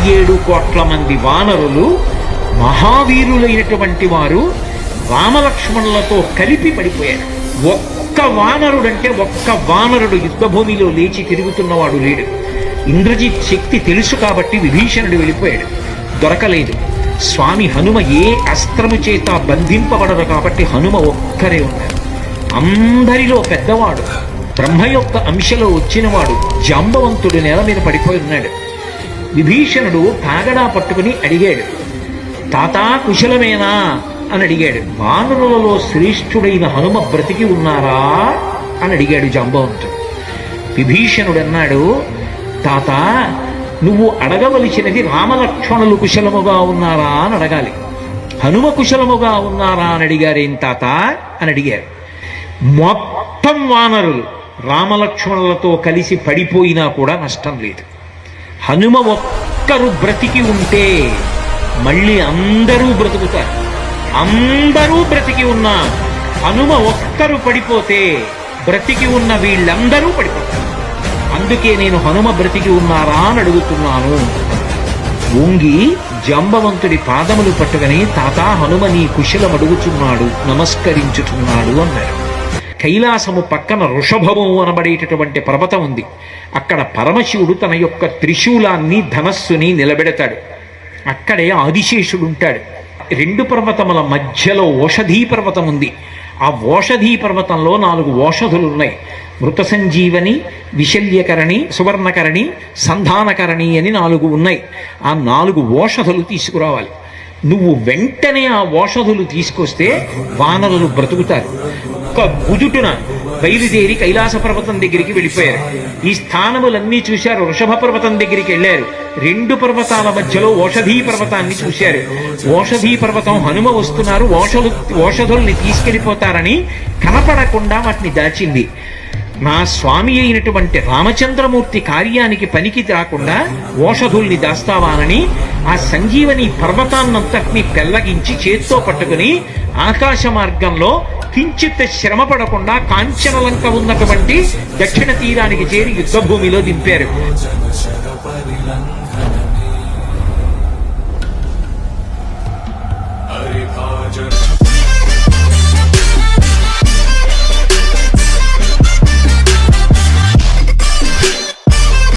17 కోట్ల మంది వానరులు మహావీరులైనటువంటి వారు రామలక్ష్మణులతో కలిపి పడిపోయారు. ఒక్క వానరుడు యుద్ధభూమిలో లేచి తిరుగుతున్నవాడు లేడు. ఇంద్రజిత్ శక్తి తెలుసు కాబట్టి విభీషణుడు వెళ్ళిపోయాడు, దొరకలేదు. స్వామి హనుమ ఏ అస్త్రము చేత బంధింపబడరు కాబట్టి హనుమ ఒక్కరే ఉన్నారు. అందరిలో పెద్దవాడు, బ్రహ్మ యొక్క అంశలో వచ్చినవాడు జాంబవంతుడు నేల మీద పడిపోయి ఉన్నాడు. విభీషణుడు కాగడా పట్టుకుని అడిగాడు, తాతా కుశలమేనా అని అడిగాడు. వానరులలో శ్రేష్ఠుడైన హనుమ బ్రతికి ఉన్నారా అని అడిగాడు జాంబవంతుడు. విభీషణుడు అన్నాడు, తాత నువ్వు అడగవలసినది రామలక్ష్మణులు కుశలముగా ఉన్నారా అని అడగాలి. హనుమ కుశలముగా ఉన్నారా అని అడిగారేం తాత అని అడిగారు. మొత్తం వానరులు రామలక్ష్మణులతో కలిసి పడిపోయినా కూడా నష్టం లేదు. హనుమ ఒక్కరు బ్రతికి ఉంటే మళ్ళీ అందరూ బ్రతుకుతారు. అందరూ బ్రతికి ఉన్నా హనుమ ఒక్కరు పడిపోతే బ్రతికి ఉన్న వీళ్ళందరూ పడిపోతారు. అందుకే నేను హనుమ బ్రతికి ఉన్నారా అని అడుగుతున్నాను. వంగి జాంబవంతుడి పాదములు పట్టుకుని తాతా హనుమ నీ కుశలం అడుగుతున్నాడు, నమస్కరించుతున్నాడు అన్నాడు. కైలాసము పక్కన వృషభము అనబడేటటువంటి పర్వతం ఉంది. అక్కడ పరమశివుడు తన యొక్క త్రిశూలాన్ని ధనస్సుని నిలబెడతాడు. అక్కడే ఆదిశేషుడు ఉంటాడు. 2 పర్వతముల మధ్యలో ఓషధీ పర్వతం ఉంది. ఆ ఓషధీ పర్వతంలో 4 ఓషధులు ఉన్నాయి. మృత సంజీవని, విశల్యకరణి, సువర్ణకరణి, సంధానకరణి అని 4 ఉన్నాయి. ఆ 4 ఓషధులు తీసుకురావాలి. నువ్వు వెంటనే ఆ ఓషధులు తీసుకొస్తే వానరులు బ్రతుకుతారు. ఒక్క గుదుటున బయలుదేరి కైలాస పర్వతం దగ్గరికి వెళ్ళిపోయారు. ఈ స్థానములన్నీ చూశారు. వృషభ పర్వతం దగ్గరికి వెళ్ళారు. 2 పర్వతాల మధ్యలో ఓషధీ పర్వతాన్ని చూశారు. ఓషధీ పర్వతం హనుమ వస్తున్నారు, ఓషధుల్ని తీసుకెళ్ళిపోతారని కనపడకుండా వాటిని దాచింది. నా స్వామి అయినటువంటి రామచంద్రమూర్తి కార్యానికి పనికి రాకుండా ఓషధుల్ని దాస్తావానని ఆ సంజీవని పర్వతాన్నంతటినీ పెళ్లగించి చేత్తో పట్టుకుని ఆకాశ మార్గంలో కించిత్ శ్రమ పడకుండా కాంచనలంక ఉన్నటువంటి దక్షిణ తీరానికి చేరి యుద్ధభూమిలో దింపారు.